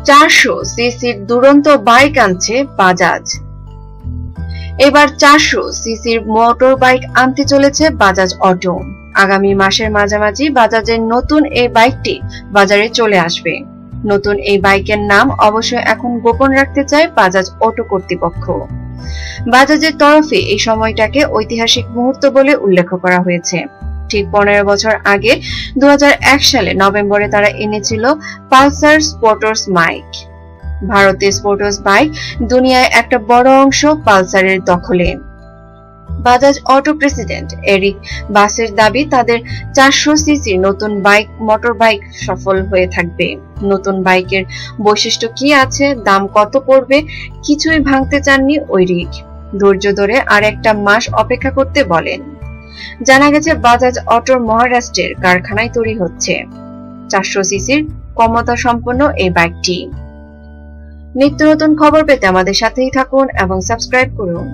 400 সিসির দুরন্ত বাইক আনছে বাজাজ। এবার 400 সিসির মোটর বাইক আনতে চলেছে বাজাজ অটো। আগামী মাসের মাঝামাঝি বাজাজের নতুন এই বাইকটি বাজারে চলে আসবে। নতুন এই বাইকের নাম অবশ্য এখন গোপন রাখতে চায় বাজাজ অটো কর্তৃপক্ষ। বাজাজের তরফে এই সময়টাকে ঐতিহাসিক মুহূর্ত বলে উল্লেখ করা হয়েছে। ঠিক 15 বছর আগে 2001 সালে নভেম্বরে তারা এনেছিল পালসার স্পোর্টস বাইক। ভারতের স্পোর্টস বাইক দুনিয়ায় একটা বড় অংশ পালসারের দখলে। বাজাজ অটো প্রেসিডেন্ট এরিক বাসের দাবি, তাদের 400 সিসির নতুন বাইক মোটর বাইক সফল হয়ে থাকবে। নতুন বাইকের বৈশিষ্ট্য কি আছে, দাম কত পড়বে, কিছুই ভাঙতে চাননি এরিক। ধৈর্য ধরে আর একটা মাস অপেক্ষা করতে বলেন। জানা গেছে বাজাজ অটোর মহারাষ্ট্রের কারখানায় তৈরি হচ্ছে 400 সিসির ক্ষমতা সম্পন্ন এই বাইকটি। নিত্য নতুন খবর পেতে আমাদের সাথেই থাকুন এবং সাবস্ক্রাইব করুন।